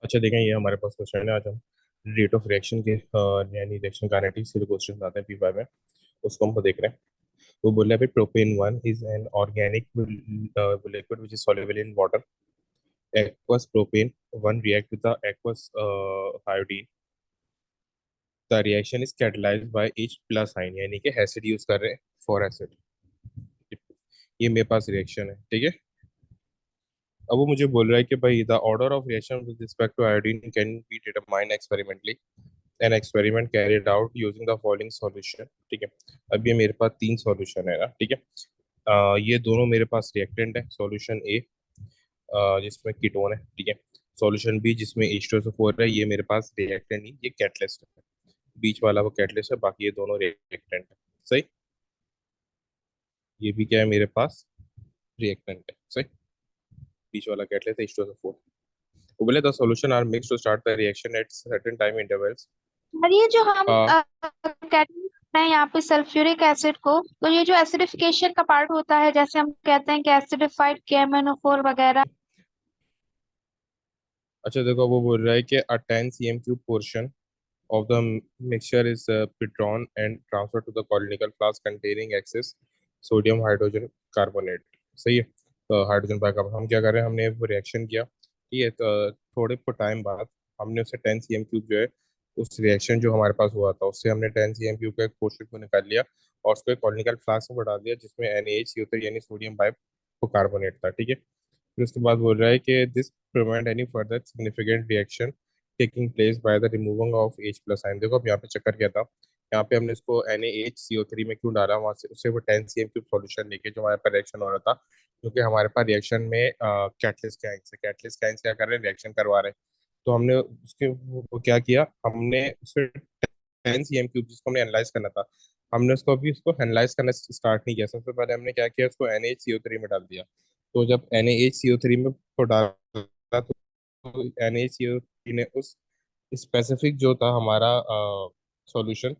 अच्छा देखें, ये हमारे पास क्वेश्चन है। आज हम रेट ऑफ रिएक्शन के यानी रिएक्शन काइनेटिक्स से जो क्वेश्चन आते हैं P5 में, उसको हम देख रहे हैं। वो बोल रहा है भाई, propane one is an organic liquid which is soluble in water. Aqueous propane one react with the aqueous iodine. The reaction is catalyzed by H plus ion, यानी कि एसिड यूज कर रहे हैं फॉर एसिड। ये मेरे पास reaction है, ठीक है। अब वो मुझे बोल रहा है कि भाई the order of reaction with respect to iodine can be determined experimentally. An experiment carried out using the following solution, ठीक है। अब ये मेरे पास तीन सॉल्यूशन है ना, ठीक है। ये दोनों मेरे पास रिएक्टेंट है। सॉल्यूशन ए जिसमें कीटोन है, ठीक है। सॉल्यूशन बी जिसमें H2SO4 है, ये मेरे पास रिएक्टेंट नहीं, ये कैटलिस्ट है। बीच वाला वो कैटलिस्ट है, बाकी ये दोनों रिएक्टेंट है। सही। ये भी क्या है मेरे पास, रिएक्टेंट है। सही। बीच वाला कैटलिस्ट है H2SO4। वो बोले the solution are mix to start the reaction at certain time intervals. और ये जो हम कहते हैं यहाँ पे सल्फ्यूरिक एसिड को, तो ये जो एसिडिफिकेशन का पार्ट होता है, जैसे हम कहते हैं कि एसिडिफाइड KMnO4 वगैरह। अच्छा देखो, वो बोल रहा है कि a 10 cm cube portion of the mixture is withdrawn and transferred to the colonical flask containing excess sodium hydrogen carbonate। सही है। तो हाइड्रोजन बाइकार्बोनेट हम क्या कर रहे हैं, हमने वो रिएक्शन किया, ठीक है। तो थोड़े टाइम बाद हमने उससे 10 cm क्यूब जो है, उस रिएक्शन जो हमारे पास हुआ था उससे हमने 10 cm क्यूब का एक पोर्शन को निकाल लिया और उसको एक कॉनिकल फ्लास्क में बढ़ा दिया जिसमें NaHCO3 यानी सोडियम बाइकार्बोनेट था, ठीक है। फिर उसके बाद बोल रहा है कि this prevent any further significant reaction taking place by the removing of H plus ion. देखो अब यहाँ पे चक्कर क्या था, यहाँ पे हमने इसको NaHCO3 में क्यों डाला, वहां से उससे वो 10 cm क्यूब सॉल्यूशन लेके जो हमारे पास रिएक्शन हो रहा था, क्योंकि हमारे पास रिएक्शन में कैटलिस्ट क्या कर रहे हैं, रिएक्शन करवा रहे हैं। तो हमने उसके वो क्या किया, हमने उससे 10 cm क्यूब जिसको हमने एनालाइज करना था, हमने उसको अभी उसको एनालाइज करना स्टार्ट नहीं किया। सबसे पहले हमने क्या किया, उसको NaHCO3 में डाल दिया। तो जब NaHCO3 में को डाला तो NaHCO3 ने उस स्पेसिफिक जो था हमारा सॉल्यूशन,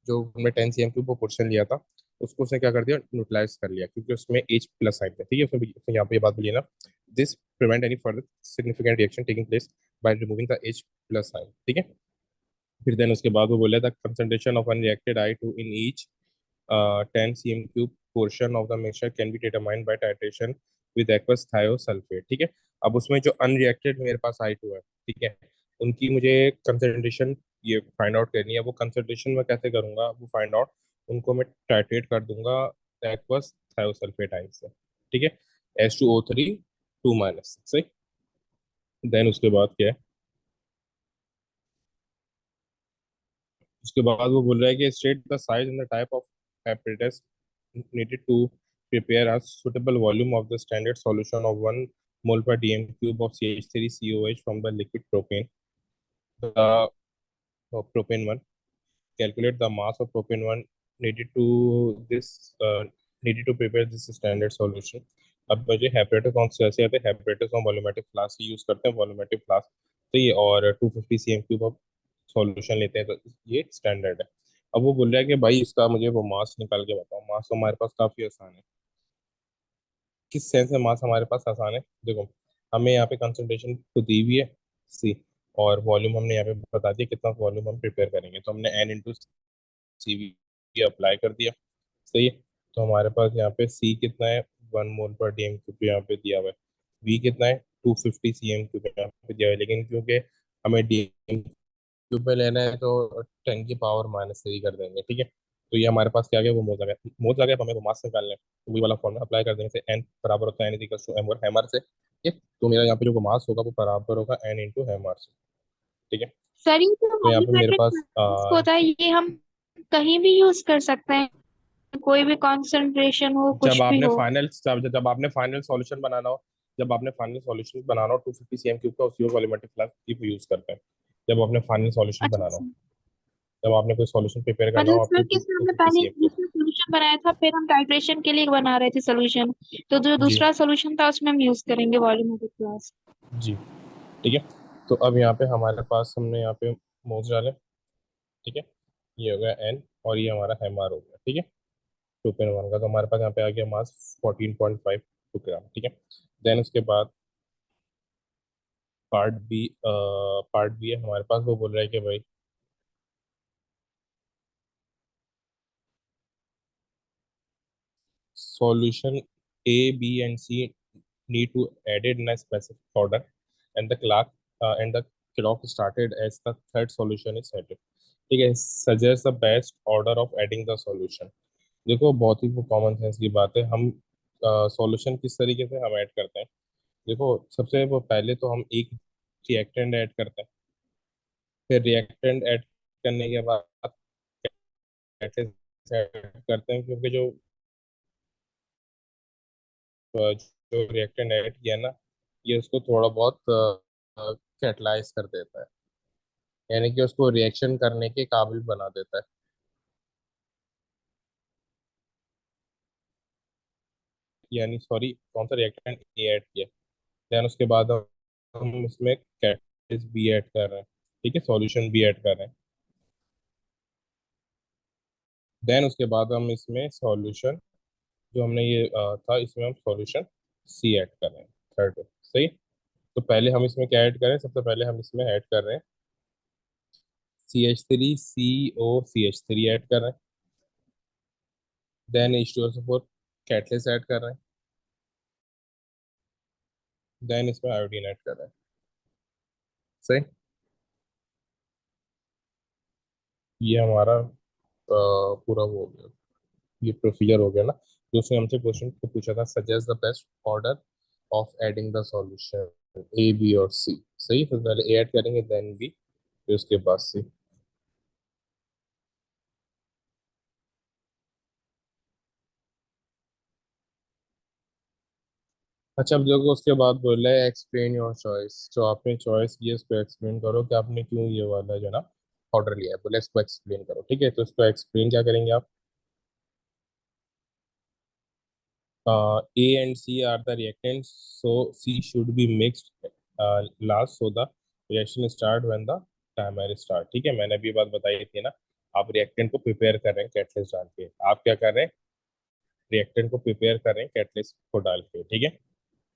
जो हमने 10 cm क्यूब पोर्शन लिया था, उसको उसने क्या कर दिया, न्यूट्रलाइज कर लिया, क्योंकि उसमें H प्लस साइन था, ठीक है। उसने यहाँ पे ये बात बोली है ना, this prevent any further significant reaction taking place by removing the H plus sign, ठीक है। फिर देन उसके बाद वो बोला था concentration of unreacted I2 in each 10 cm cube portion of the mixture can be determined by titration with aqueous thiosulphate, ठीक है। अब उसमें जो अनरिएक्टेड मेरे पास I2 है, ठीक है, उनकी मुझे कंसंट्रेशन ये फाइंड आउट करनी है। वो कंसंट्रेशन मैं कैसे करूंगा, वो फाइंड आउट उनको मैं टाइट्रेट कर दूंगा एक्वस थायोसल्फेट आयन से, ठीक है। H2O3 2 माइनस, सही। देन उसके बाद क्या है, उसके बाद वो बोल रहा है कि state the size and the type of apparatus needed to prepare a suitable volume of the standard solution of 1 mole per dm cube of CH3COH from the liquid propane. The propane 1. Calculate the mass of propane 1 needed to this needed to prepare this standard solution. अब मुझे हैपरेटस कौन से ऐसे आते हैं, हैपरेटस हम volumetric flask use करते हैं, वॉल्यूमेट्रिक फ्लास्क, तो ये और 250 cm क्यूब ऑफ सॉल्यूशन लेते हैं, तो ये स्टैंडर्ड है। अब वो बोल रहा है कि भाई इसका मुझे वो मास निकाल के बताओ। मास तो हमारे पास काफी आसान है। किस सेंस में मास हमारे पास आसान है, देखो, हमें यहाँ पे कंसंट्रेशन को दी हुई है सी, और वॉल्यूम हमने यहाँ पे बता दिया कितना वॉल्यूम हम प्रिपेयर करेंगे, तो हमने N/CV अप्लाई कर दिया, सही है। तो हमारे पास यहाँ पे सी कितना है, 1 मोल पर डीएम क्यूब यहाँ पे दिया हुआ है। वी कितना है, 250 cm क्यूब यहाँ पे दिया हुआ है, लेकिन क्योंकि हमें डीएम क्यूब में लेना है तो 10 की पावर -3 कर देंगे, ठीक है। तो ये हमारे पास क्या आ गया, वो मोज आ गया। अब हमें वो मास निकालना है, तो वही वाला फॉर्मूला अप्लाई कर देने से एन बराबर होता है N = M और हैमर से, ठीक है। तो मेरा यहाँ पे जो वो मास होगा वो बराबर होगा N × हैमर से, ठीक है। सर, ये जो तो यहाँ पे मेरे वॉल्यूमेट्रिक पास फ्लास्क होता है, ये हम कहीं भी यूज कर सकते हैं, कोई भी कंसंट्रेशन हो, जब कुछ भी आपने हो। फाइनल जब आपने फाइनल सॉल्यूशन बनाना हो, जब आपने फाइनल सॉल्यूशन बनाना हो 250 cm क्यूब का, उसी वॉल्यूमेट्रिक फ्लास्क की यूज करते हैं। जब आपने फाइनल सॉल्यूशन अच्छा बनाना हो, अच्छा। जब आपने कोई सॉल्यूशन प्रिपेयर करना मतलब हो आपको सर, टू किस टू हमने फिफ्टी पहले सी एम क्यूब दूसरा सोल्यूशन बनाया था, फिर हम टाइट्रेशन के लिए बना रहे थे सोल्यूशन, तो जो जी दूसरा सोल्यूशन था उसमें हम यूज करेंगे वॉल्यूमेट्रिक फ्लास्क। जी, ठीक है। तो अब यहाँ पे हमारे पास हमने यहाँ पे मोल्स डाले, ठीक है। ये हो गया एन और ये हमारा एम आर हो गया, ठीक है। 2.1 का, तो हमारे पास यहाँ पे आ गया मास 14.5 ग्राम, ठीक है। देन उसके बाद पार्ट बी है हमारे पास, वो बोल रहा है कि भाई solution A, B, and C need to added in a specific order, and the clock started as the third solution is added. ठीक है, suggest the best order of adding the solution. देखो बहुत ही कॉमन सेंस की बात है, हम solution किस तरीके से हम ऐड करते हैं। देखो सबसे वो पहले तो हम एक रिएक्टेंट ऐड करते हैं, फिर रिएक्टेंट ऐड करने के बाद कैटेलिस्ट ऐड करते हैं, क्योंकि जो रिएक्टेंट ऐड किया ना, ये उसको थोड़ा बहुत कैटलाइज कर देता है, यानी कि उसको रिएक्शन करने के काबिल बना देता है। यानी सॉरी, कौन सा रिएक्टेंट ए ऐड किया, देन उसके बाद हम इसमें कैटलिस्ट बी ऐड कर रहे हैं। ठीक है, सॉल्यूशन बी ऐड कर रहे हैं। देन उसके बाद हम इसमें सॉल्यूशन, जो हमने ये था, इसमें हम सॉल्यूशन सी ऐड कर रहे हैं, थर्ड। सही। तो पहले हम इसमें क्या ऐड करें, सबसे पहले हम इसमें ऐड कर रहे हैं CH3COCH3 ऐड कर रहे हैं। देन H2SO4 कैटलिस्ट ऐड कर रहे हैं। देन इसमें आयोडीन ऐड कर रहे हैं। सही। ये हमारा पूरा वो हो गया, ये प्रोसीजर हो गया ना। जो उसने हमसे क्वेश्चन को पूछा था, suggest the best order of adding the solution A, B और सी। सही, तो पहले ए ऐड करेंगे, देन बी, फिर उसके बाद सी। अच्छा, अब देखो उसके बाद बोला है एक्सप्लेन योर चॉइस। जो आपने चॉइस की है उसको एक्सप्लेन करो कि आपने क्यों ये वाला जो है ना ऑर्डर लिया है, बोले इसको एक्सप्लेन करो। ठीक है, तो इसको एक्सप्लेन क्या करेंगे आप। A and C are the reactants, so C should be mixed last, so the reaction start when the timer start। ठीक है, मैंने अभी बात बताई थी ना, आप रिएक्टेंट को प्रिपेयर कर रहे हैं कैटलिस्ट डाल के, आप क्या कर रहे हैं, रिएक्टेंट को प्रिपेयर कर रहे हैं कैटलिस्ट को डाल के। ठीक है,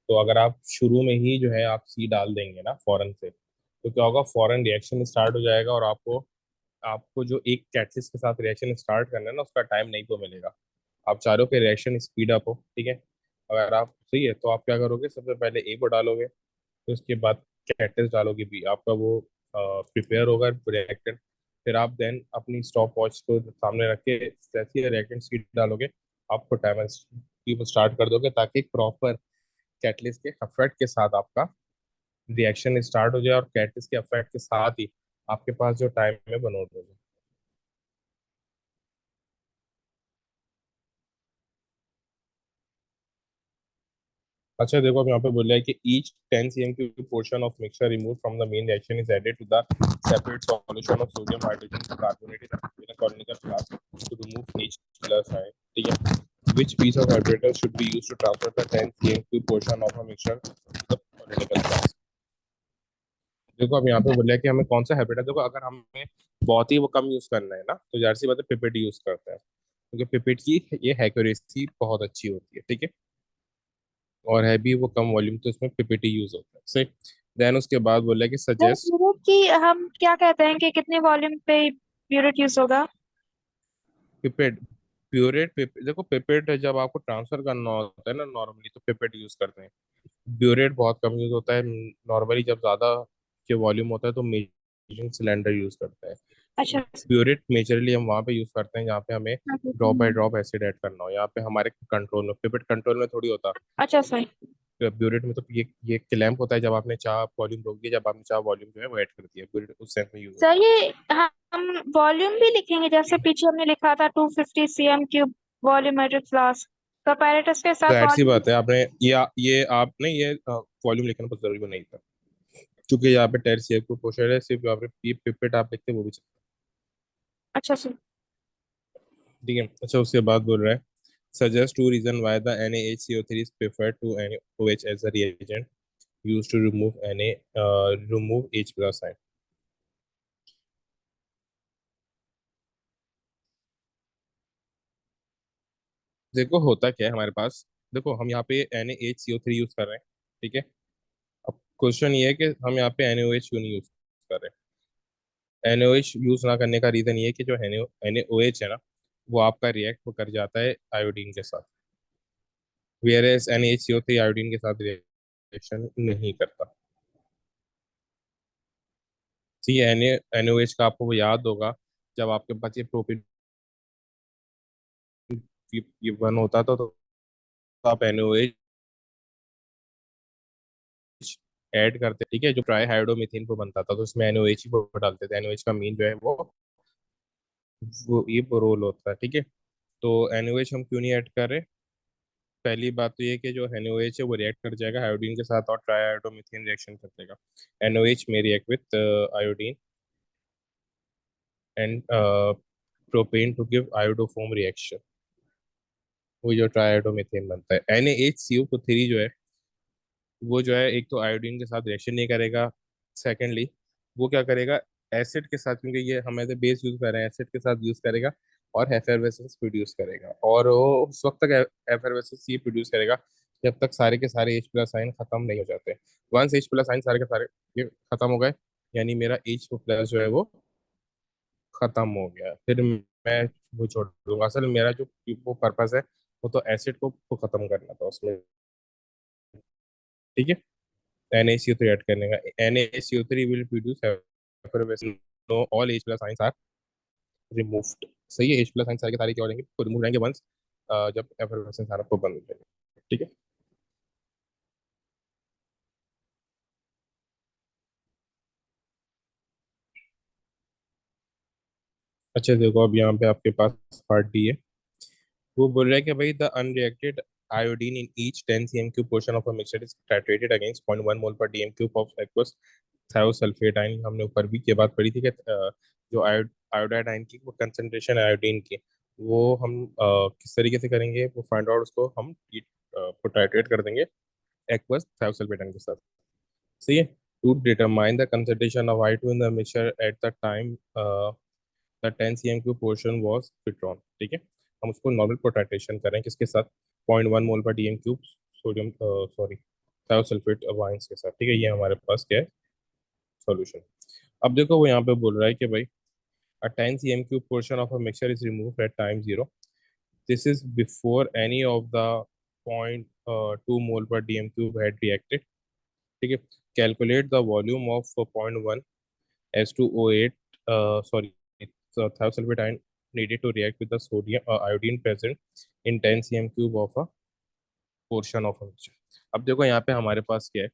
तो अगर आप शुरू में ही जो है आप सी डाल देंगे ना फौरन से, तो क्या होगा, फौरन रिएक्शन स्टार्ट हो जाएगा, और आपको आपको जो एक कैटलिस्ट के साथ रिएक्शन स्टार्ट करना है ना, उसका टाइम नहीं तो मिलेगा। आप चाह रहे हो कि रिएक्शन स्पीड अप हो। ठीक है, अगर आप सही है तो आप क्या करोगे, सबसे पहले ए को डालोगे, फिर उसके बाद कैटलिस्ट डालोगे बी, आपका वो प्रिपेयर होगा रिएक्टेंट। फिर आप देन अपनी स्टॉप वॉच को सामने रख के जैसे ही रिएक्टेंट स्पीड डालोगे, आपको टाइमर की वो स्टार्ट कर दोगे, ताकि एक प्रॉपर कैटलिस्ट के इफेक्ट के साथ आपका रिएक्शन स्टार्ट हो जाए, और कैटलिस्ट के इफेक्ट के साथ ही आपके पास जो टाइम है वो नोट हो जाए। अच्छा देखो, अब यहाँ पे बोला है कि each 10 cm portion of mixture removed from the main reaction is added to the separate solution of sodium hydrogen carbonate in a conical flask to remove H plus ion। ठीक है, which piece of apparatus should be used to transfer the 10 cm portion of a mixture to the conical flask। देखो अब यहाँ पे बोला है कि हमें कौन सा हैबिट, देखो अगर हमें बहुत ही वो कम यूज करना है ना, तो जाहिर सी बात है पिपेट यूज करते हैं, क्योंकि पिपेट की ये एक्यूरेसी बहुत अच्छी होती है। ठीक है, और है भी वो कम वॉल्यूम, तो इसमें पीपीटी यूज होता है। सही। देन उसके बाद बोला कि सर सजेस्ट यूनिट की हम क्या कहते हैं कि कितने वॉल्यूम पे यूनिट यूज होगा? पिपेट, प्योरेट देखो पिपेट जब आपको ट्रांसफर करना होता है ना नॉर्मली, तो पिपेट यूज करते हैं। ब्यूरेट बहुत कम यूज होता है, नॉर्मली जब ज्यादा के वॉल्यूम होता है तो मेजरिंग सिलेंडर यूज करते हैं। अच्छा। ब्यूरेट मेजरली हम वहाँ पे यूज करते हैं जहाँ पे हमें ड्रॉप बाय अच्छा ड्रॉप एसिड ऐड करना हो, यहाँ पे हमारे कंट्रोल में, पिपेट कंट्रोल में थोड़ी होता। अच्छा सर। ब्यूरेट में तो ये क्लैंप होता है, जब आपने चाह वॉल्यूम रोक दिया, जब आपने चाह वॉल्यूम जो है वो ऐड कर दिया, ब्यूरेट उस सेंस में यूज सर होता है। ये हम वॉल्यूम भी लिखेंगे, जैसे पीछे हमने लिखा था 250 cm³ वॉल्यूमेट्रिक फ्लास्क, तो apparatus के साथ जाहिर सी वॉल्यूम। बात है, आपने ये आपने ये वॉल्यूम लिखना बहुत जरूरी नहीं था, क्योंकि यहाँ पे टेर शेप को पोषण है, सिर्फ यहाँ पे पिपेट आप लिखते वो भी चलता अच्छा सर। है। ठीक है, अच्छा उसके बाद बोल रहा है suggest two reason why the NaHCO3 is preferred to NaOH as a reagent used to remove H plus ion। देखो होता क्या है हमारे पास, देखो हम यहाँ पे NaHCO3 यूज कर रहे हैं। ठीक है, अब क्वेश्चन ये है कि हम यहाँ पे NaOH क्यों नहीं यूज कर रहे। NaOH यूज ना करने का रीजन ये है कि जो NaOH है ना, वो आपका रिएक्ट कर जाता है आयोडीन के साथ, वेयर एज NaHCO3 आयोडीन के साथ रिएक्शन नहीं करता। सी NaOH का आपको वो याद होगा, जब आपके पास ये प्रोपीन ये बन होता था, तो आप NaOH ऐड करते, ठीक है, जो ट्राई हाइड्रोमीथेन को बनता था, तो उसमें NaOH ही वो डालते थे। NaOH का मीन जो है वो ये रोल होता है, ठीक है। तो NaOH हम क्यों नहीं ऐड कर रहे। पहली बात तो ये कि जो NaOH है वो रिएक्ट कर जाएगा आयोडीन के साथ और ट्राई हाइड्रोमीथेन रिएक्शन कर देगा। NaOH में react with iodine and propane to give iodoform reaction, वो जो ट्राई हाइड्रोमीथेन बनता है। NaHCO3 जो है वो जो है, एक तो आयोडीन के साथ रिएक्शन नहीं करेगा, सेकेंडली वो क्या करेगा, एसिड के साथ, क्योंकि ये हम एज ए बेस यूज कर रहे हैं, एसिड के साथ यूज करेगा और एफेरवेसेंस प्रोड्यूस करेगा, और वो उस वक्त तक एफेरवेसेंस ये प्रोड्यूस करेगा जब तक सारे के सारे H प्लस आयन खत्म नहीं हो जाते। वंस H प्लस आयन सारे के सारे ये खत्म हो गए, यानी मेरा H प्लस जो है वो खत्म हो गया, फिर मैं वो छोड़ दूंगा। असल मेरा जो वो पर्पस है, वो तो एसिड को खत्म करना था उसमें, ठीक है। NaCO3 ऐड करने का, NaCO3 will produce effervescent, no all H plus ions are removed। सही है, H plus ions सारे के सारे क्या हो जाएंगे, तो रिमूव रहेंगे वंस जब एफरवेसेंस आना को बंद हो जाएगा, ठीक है। अच्छा देखो, अब यहाँ पे आपके पास पार्ट डी है। वो बोल रहा है कि भाई the unreacted iodine in each 10 cm cube portion of a mixture is titrated against 0.1 मोल पर DM cube of aqueous thiosulphate ion. हमने ऊपर भी ये बात पढ़ी थी कि जो आयोडाइड आयन की वो कंसंट्रेशन आयोडीन की, वो हम किस तरीके से करेंगे, वो फाइंड आउट, उसको हम टाइट्रेट कर देंगे एक्वस थायोसल्फेट आयन के साथ। सही है। To determine the concentration of I2 in the mixture at the time the 10 cm cube portion was withdrawn, ठीक है। हम उसको नॉर्मल पोटाइटेशन करें किसके साथ, 0.1 मोल पर DM cube sodium sorry thiosulphate ions के साथ, ठीक है। ये हमारे पास क्या है, सॉल्यूशन। अब देखो वो यहाँ पे बोल रहा है कि भाई a 10 cm cube portion of a mixture is removed at time 0, this is before any of the point 2 mole per dm cube had reacted, ठीक है। Calculate the volume of 0.1 S2O8 sorry thiosulfate ion needed to react with the sodium iodine present in 10 cm cube of a portion of a mixture। अब देखो यहाँ पे हमारे पास क्या है।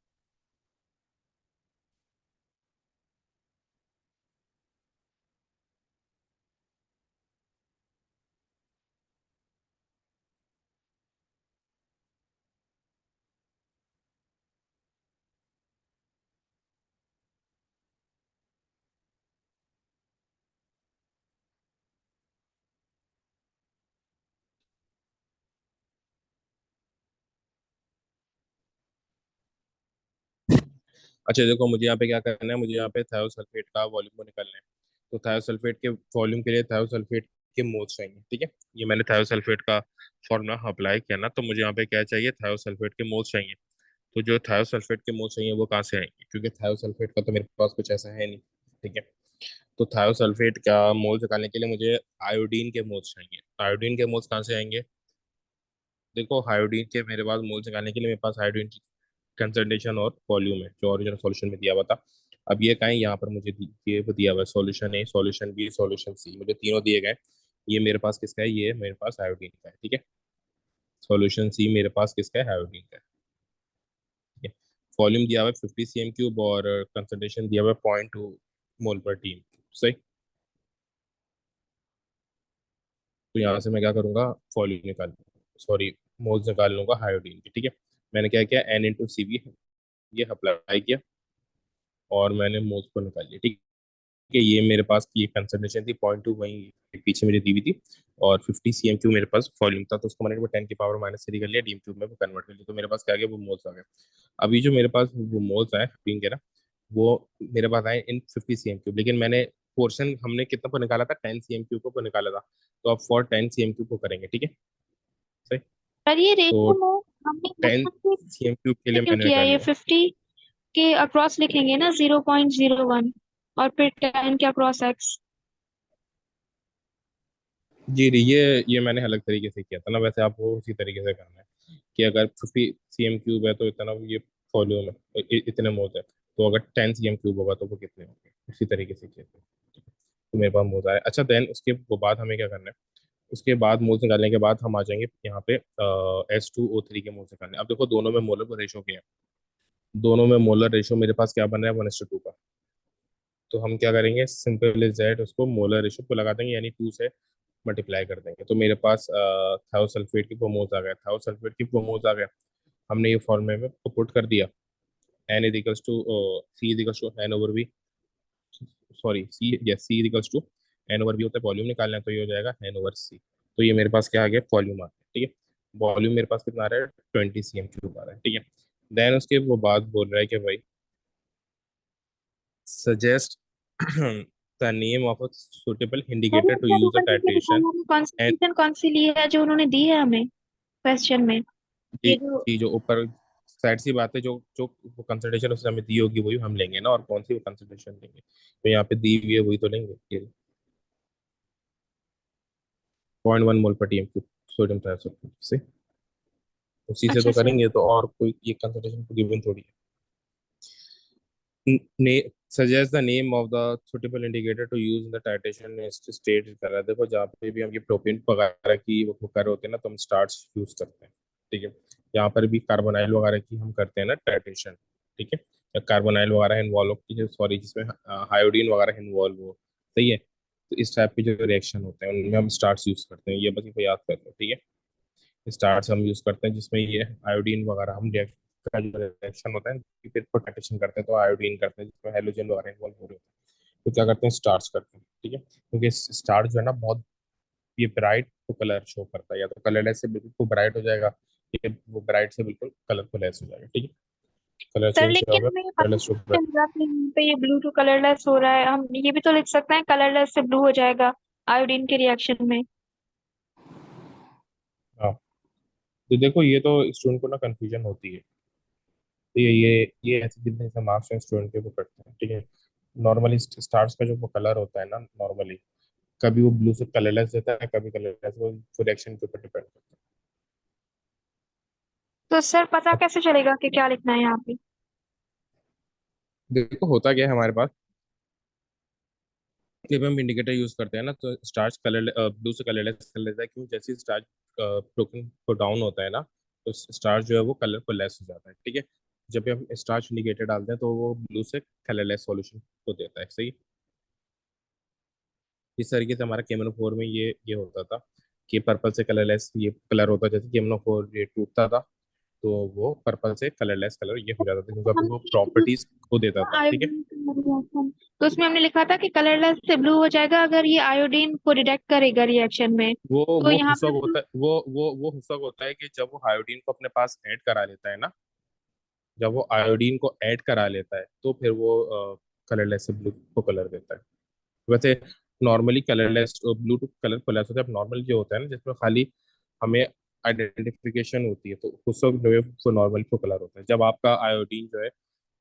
अच्छा देखो, मुझे यहाँ पे क्या करना है, मुझे यहाँ पे थायोसल्फेट का वॉल्यूम को निकालना है। तो थायोसल्फेट के वॉल्यूम के लिए थायोसल्फेट के मोल्स चाहिए, ठीक है। ये मैंने थायोसल्फेट का फॉर्मूला अप्लाई किया ना, तो मुझे यहाँ पे क्या चाहिए, थायोसल्फेट के मोल्स चाहिए। तो जो थायोसल्फेट के मोल्स चाहिए वो कहाँ से आएंगे, क्योंकि थायोसल्फेट का तो मेरे पास कुछ ऐसा है नहीं, ठीक है। तो थायोसल्फेट का मोल्स निकालने के लिए मुझे आयोडीन के मोल्स चाहिए। आयोडीन के मोल्स कहाँ से आएंगे, देखो आयोडीन के मेरे पास मोल्स निकालने के लिए मेरे पास आयोडीन की कंसंट्रेशन और वॉल्यूम है जो ओरिजिनल सॉल्यूशन में दिया हुआ था। अब ये कहीं यहाँ पर मुझे ये वो दिया हुआ है, सॉल्यूशन ए, सॉल्यूशन बी, सॉल्यूशन सी, मुझे तीनों दिए गए। ये मेरे पास किसका है, ये मेरे पास आयोडीन का है, ठीक है। सॉल्यूशन सी मेरे पास किसका है, आयोडीन का है, ठीक है। वॉल्यूम दिया हुआ है 50 cm क्यूब और कंसंट्रेशन दिया हुआ है 0.2 मोल पर टीम, सही। तो यहाँ से मैं क्या करूँगा, वॉल्यूम निकाल, सॉरी मोल्स निकाल लूंगा आयोडीन की, ठीक है। मैंने क्या किया, N/Cv ये अप्लाई किया और मैंने मोल्स को निकाल लिया, ठीक है। ये मेरे पास की कंसंट्रेशन थी 0.2, वहीं पीछे मुझे दी हुई थी, और 50 cm क्यूब मेरे पास वॉल्यूम था, तो उसको मैंने 10 की पावर -3 कर लिया, डीएम क्यूब में वो कन्वर्ट कर लिया, तो मेरे पास क्या आ गया, वो मोल्स आ गए। अभी जो मेरे पास वो मोल्स आए 15 के ना, वो मेरे पास आए इन 50 cm क्यूब, लेकिन मैंने पोर्शन हमने कितना पर निकाला था, 10 cm क्यूब को निकाला था। तो अब फॉर 10 cm क्यूब को करेंगे, ठीक है, सही। पर ये तो रेशियो हमने टेन बचपन से सी एम क्यूब के लिए क्यों मैंने किया, निकाल ये लिया। 50 के अक्रॉस लिखेंगे ना 0.01, और फिर 10 के अक्रॉस x। जी जी, ये मैंने अलग तरीके से किया था ना, वैसे आपको उसी तरीके से करना है कि अगर 50 cm क्यूब है तो इतना ये वॉल्यूम है, इतने मोल्स है, तो अगर 10 cm क्यूब होगा तो वो कितने होंगे, उसी तरीके से किया था। तो मेरे पास मोल्स आए। अच्छा, देन उसके वो बाद हमें क्या करना है, उसके बाद मोल्स निकालने के बाद हम आ जाएंगे यहाँ पे H2O3 के मोल्स निकालने। अब देखो दोनों में मोलर रेशो क्या है, दोनों में मोलर रेशो मेरे पास क्या बन रहा है, 1:2 का। तो हम क्या करेंगे, सिंपल इज दैट उसको मोलर रेशो को लगा देंगे, यानी 2 से मल्टीप्लाई कर देंगे, तो मेरे पास थायोसल्फेट की प्रोमोल्स आ गया, थायोसल्फेट की प्रोमोल्स आ गया। हमने ये फॉर्मूले में पुट कर दिया, N is equals to C is equals to N over V, sorry C, yes C is equals to N over V होता है, वॉल्यूम निकालना है तो ये हो जाएगा एन ओवर सी। तो ये मेरे पास क्या आ गया, वॉल्यूम आ गया, ठीक है। वॉल्यूम मेरे पास कितना आ रहा है, 20 cm क्यूब आ रहा है, ठीक है। देन उसके वो बात बोल रहा है कि भाई suggest the name of a suitable अरे indicator to sir, use the ऊपर नीचे titration दिखाना, and कॉन्सेंट्रेशन कौन सी ली है जो उन्होंने दी है हमें क्वेश्चन में। ये ये जो ये जो ऊपर साइड सी बात है, जो जो वो कंसंट्रेशन उसने हमें दी होगी वही हम लेंगे ना, और कौन सी वो कंसंट्रेशन लेंगे, तो यहाँ पे दी हुई है वही तो लेंगे। ये 0.1 मोल पर टीएम क्यूब सोडियम थायोसल्फेट से, उसी से अच्छा तो सर। करेंगे, तो और कोई ये कंसंट्रेशन तो गिवन थोड़ी है। Suggest the name of the suitable indicator to use in the titration state कर रहा है। देखो जहाँ पे भी हम ये प्रोपेन वगैरह की वो कर रहे होते हैं ना, तो हम स्टार्च यूज करते हैं, ठीक है। यहाँ पर भी कार्बोनाइल वगैरह की हम करते हैं ना टाइट्रेशन, ठीक है, या कार्बोनाइल वगैरह इन्वॉल्व हो, सॉरी जिसमें हायोडीन वगैरह इन्वॉल्व हो, सही है। तो इस टाइप के जो रिएक्शन होते हैं उनमें हम स्टार्च यूज करते हैं, ये बस इनको याद कर लो, ठीक है। स्टार्च हम यूज करते हैं जिसमें ये आयोडीन वगैरह हम का जो रिएक्शन होता है कि फिर प्रोटेक्शन करते हैं, तो आयोडीन करते हैं जिसमें हेलोजन वगैरह इन्वॉल्व हो रहे होते हैं, तो क्या करते हैं, स्टार्च करते हैं, ठीक है। क्योंकि स्टार्च जो है ना बहुत ये ब्राइट को कलर शो करता है, या तो कलरलेस से बिल्कुल ब्राइट हो जाएगा, ये वो ब्राइट से बिल्कुल कलरफुल हो जाएगा, ठीक है। कलर सर चेंज लेकिन होगा, हमें ये पता कलरलेस टू कैसे ब्राइट। चलेगा कि यहाँ पे ये ब्लू टू कलरलेस हो रहा है? हम ये भी तो लिख सकते हैं कलरलेस से ब्लू हो जाएगा आयोडीन के रिएक्शन में। हाँ, तो देखो ये तो स्टूडेंट को ना कंफ्यूजन होती है, तो ये ऐसी जितने से मार्क्स हैं स्टूडेंट के वो करते हैं, ठीक है। नॉर्मली स्टार्स का जो वो कलर होता है ना, नॉर्मली कभी वो ब्लू से कलरलेस देता है, कभी कलरलेस, वो रिएक्शन के ऊपर डिपेंड करता तो सर पता है। अब कैसे चलेगा कि क्या लिखना है यहाँ पे? देखो होता क्या है हमारे पास, जब हम इंडिकेटर यूज करते हैं ना तो स्टार्च कलर ब्लू से कलरलेस कर लेता है, क्यों, जैसे स्टार्च ब्रोकन को डाउन होता है ना, तो स्टार्च जो है वो कलर को लेस हो जाता है, ठीक है। जब भी हम स्टार्च इंडिकेटर डालते हैं तो वो ब्लू से कलरलेस सॉल्यूशन को देता है, सही। इस तरीके से हमारा केमनो 4 में ये होता था कि पर्पल से कलरलेस ये कलर होता, जैसे केमनो 4 ये टूटता था तो वो पर्पल से कलरलेस कलर ये हो जाता था, क्योंकि हमने वो ये जो प्रॉपर्टीज को देता था, ठीक है। आयोडीन का रिएक्शन, तो उसमें हमने लिखा था कि कलरलेस से ब्लू हो जाएगा अगर ये आयोडीन को रिडक्ट करेगा रिएक्शन में। वो तो वो यहाँ पे हुसक होता है, वो हुसक होता है कि जब वो आयोडीन को अपने पास ऐड करा लेता है ना, जब वो आयोडीन को ऐड करा लेता है तो फिर वो कलरलेस से ब्लू को कलर देता है। वैसे normally colourless blue to colour colour होता है, नॉर्मल जो होता है ना जिसमें खाली हमें आइडेंटिफिकेशन होती है, तो उस वक्त जो है वो नॉर्मल को कलर होता है। जब आपका आयोडीन जो है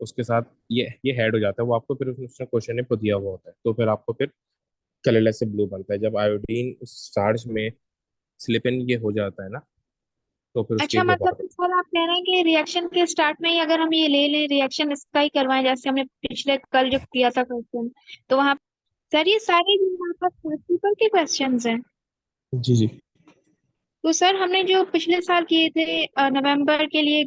उसके साथ ये ऐड हो जाता है, वो आपको फिर उसने क्वेश्चन में दिया हुआ होता है, तो फिर आपको फिर कलरलेस से ब्लू बनता है। जब आयोडीन उस चार्ज में स्लिप इन ये हो जाता है ना, तो फिर उसके अच्छा, वो मतलब बाहर। कि सर आप कह रहे हैं कि रिएक्शन के स्टार्ट में ही अगर हम ये ले लें, रिएक्शन इसका ही करवाएं जैसे हमने पिछले कल जो किया था क्वेश्चन, तो वहाँ सर ये सारे जो हमारे पास पेपर के क्वेश्चंस हैं। जी जी। तो सर हमने जो पिछले साल किए थे नवंबर के लिए।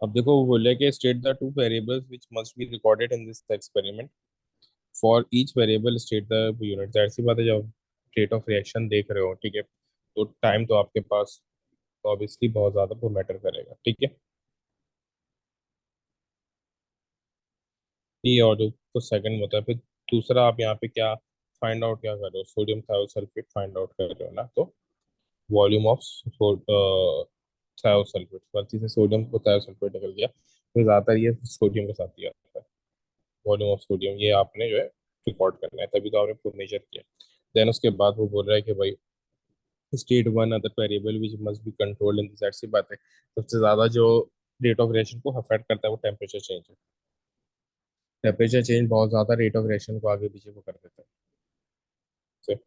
अब देखो वो बोले कि state the two variables which must be recorded in this experiment, for each variable state the unit. जाहिर सी बात है जब रेट ऑफ रिएक्शन देख रहे हो, ठीक है, तो टाइम तो आपके पास ऑब्वियसली बहुत ज़्यादा वो मैटर करेगा, ठीक है। ये और जो तो सेकंड होता है, फिर दूसरा आप यहाँ पे क्या फाइंड आउट क्या कर रहे हो, सोडियम थायोसल्फेट फाइंड आउट कर रहे हो ना, तो वॉल्यूम ऑफ थायोसल्फेट, गलती से सोडियम को थायोसल्फेट निकल गया, तो ज़्यादातर ये सोडियम के साथ ही आता है। वॉल्यूम ऑफ सोडियम ये आपने जो है रिकॉर्ड करना है, तभी तो आपने खुद मेजर किया। देन उसके बाद वो बोल रहा है कि भाई state one other variable which must be controlled in this, सी बात है। सबसे ज्यादा जो रेट ऑफ रिएक्शन को अफेक्ट करता है वो टेम्परेचर चेंज है। टेम्परेचर चेंज बहुत ज़्यादा रेट ऑफ रिएक्शन को आगे पीछे को कर देता है, so,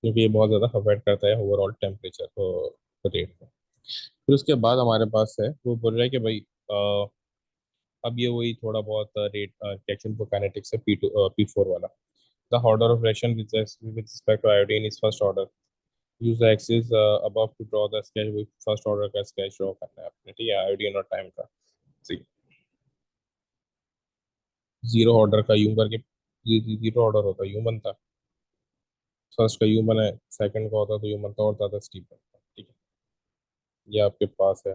क्योंकि ये बहुत ज़्यादा अफेक्ट करता है ओवरऑल टेम्परेचर रेट को। फिर उसके बाद हमारे पास है, वो बोल रहा है कि भाई अब ये वही थोड़ा बहुत रेट रिएक्शन को काइनेटिक्स है, P4 वाला। The order of reaction with respect to iodine is first order. Use the axis above to draw the sketch, वो फर्स्ट ऑर्डर का स्केच ड्रॉ करना है आपने, ठीक है, आयोडीन और टाइम का। जीरो ऑर्डर का यूं करके, जीरो ऑर्डर होता है यूं बनता, फर्स्ट का यूं बना है, सेकंड का होता तो यूं बनता और ज़्यादा स्टीप बनता, ठीक है। ये आपके पास है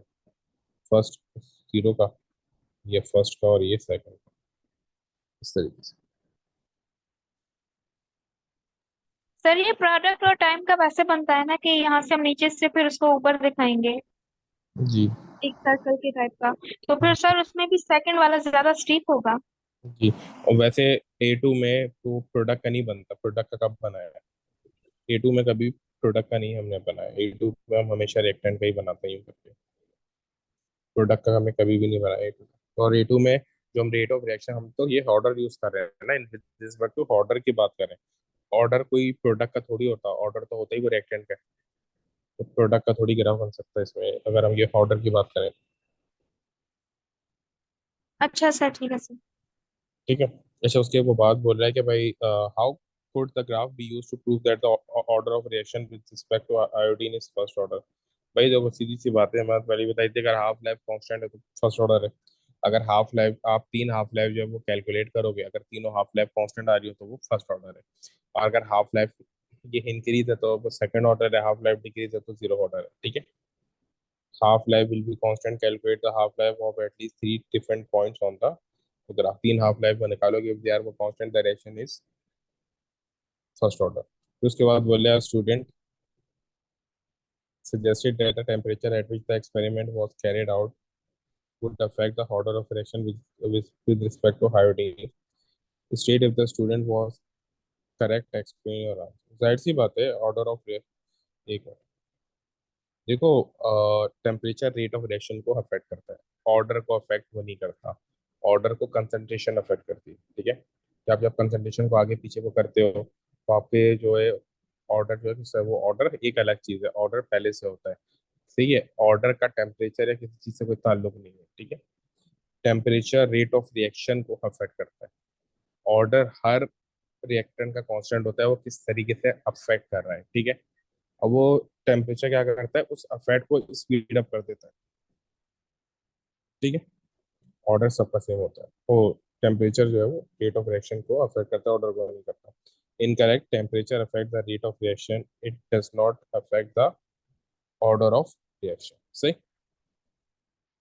फर्स्ट जीरो का, ये फर्स्ट का और ये सेकंड का, इस तरीके से। सर ये प्रोडक्ट और टाइम कब ऐसे बनता है ना कि यहाँ से हम नीचे से फिर उसको ऊपर दिखाएंगे, जी एक सर्कल के टाइप का, तो फिर सर उसमें भी सेकंड वाला ज्यादा स्टीप होगा। जी। और वैसे A2 में तो प्रोडक्ट का नहीं बनता, प्रोडक्ट का कब बनाया है? A2 में कभी प्रोडक्ट का नहीं हमने बनाया, A2 में हम हमेशा रिएक्टेंट का ही बनाते हैं यूं करके, प्रोडक्ट का हमें कभी भी नहीं बनाया A2 का। और A2 में जो हम रेट ऑफ रिएक्शन, हम तो ये ऑर्डर यूज कर रहे हैं ना, इन दिस वक्त तो ऑर्डर की बात करें। ऑर्डर कोई प्रोडक्ट का थोड़ी होता, ऑर्डर तो होता ही वो रिएक्टेंट का है, तो प्रोडक्ट का थोड़ी ग्राफ बन सकता है इसमें अगर हम ये ऑर्डर की बात करें। अच्छा सर, ठीक है सर। ठीक है। अच्छा, उसके वो बात बोल रहा है कि भाई how could the graph be used to prove that the order of reaction with respect to iodine is first order? भाई देखो सीधी सी बात है, मैं पहले ही बताई थी, अगर हाफ लाइफ कांस्टेंट है तो फर्स्ट ऑर्डर है। अगर हाफ लाइफ आप तीन हाफ लाइफ जो है वो कैलकुलेट करोगे, अगर तीनों हाफ लाइफ कांस्टेंट आ रही हो तो वो फर्स्ट ऑर्डर है। और अगर हाफ लाइफ ये इंक्रीज है तो वो सेकंड ऑर्डर है, हाफ लाइफ डिक्रीज है तो जीरो ऑर्डर है, ठीक है। half life will be constant, calculate the half life of at least three different points on the graph, तीन हाफ लाइफ में निकालोगे, if they are constant, the reaction is first order। फिर उसके बाद बोले student suggested that the temperature at which the experiment was carried out would affect the order of reaction with respect to iodine। State if the student was correct, explain your answer। जाहिर सी बात है order of, एक minute, देखो temperature rate of reaction को affect करता है, order को affect वो नहीं करता। ऑर्डर को कंसंट्रेशन अफेक्ट करती है, ठीक है। कि आप जब कंसंट्रेशन को आगे पीछे को करते हो तो आपके जो है ऑर्डर जो है सर, वो ऑर्डर एक अलग चीज़ है, ऑर्डर पहले से होता है, सही है। ऑर्डर का टेम्परेचर या किसी चीज़ से कोई ताल्लुक नहीं है, ठीक है। टेम्परेचर रेट ऑफ रिएक्शन को अफेक्ट करता है, ऑर्डर हर रिएक्टेंट का कांस्टेंट होता है, वो किस तरीके से अफेक्ट कर रहा है, ठीक है। अब वो टेम्परेचर क्या करता है, उस अफेक्ट को स्पीड अप कर देता है, ठीक है। ऑर्डर सबका सेम होता है, तो टेम्परेचर जो है वो रेट ऑफ रिएक्शन को अफेक्ट करता है, ऑर्डर को नहीं करता। Incorrect, temperature affect the rate of reaction, it does not affect the order of reaction, सही।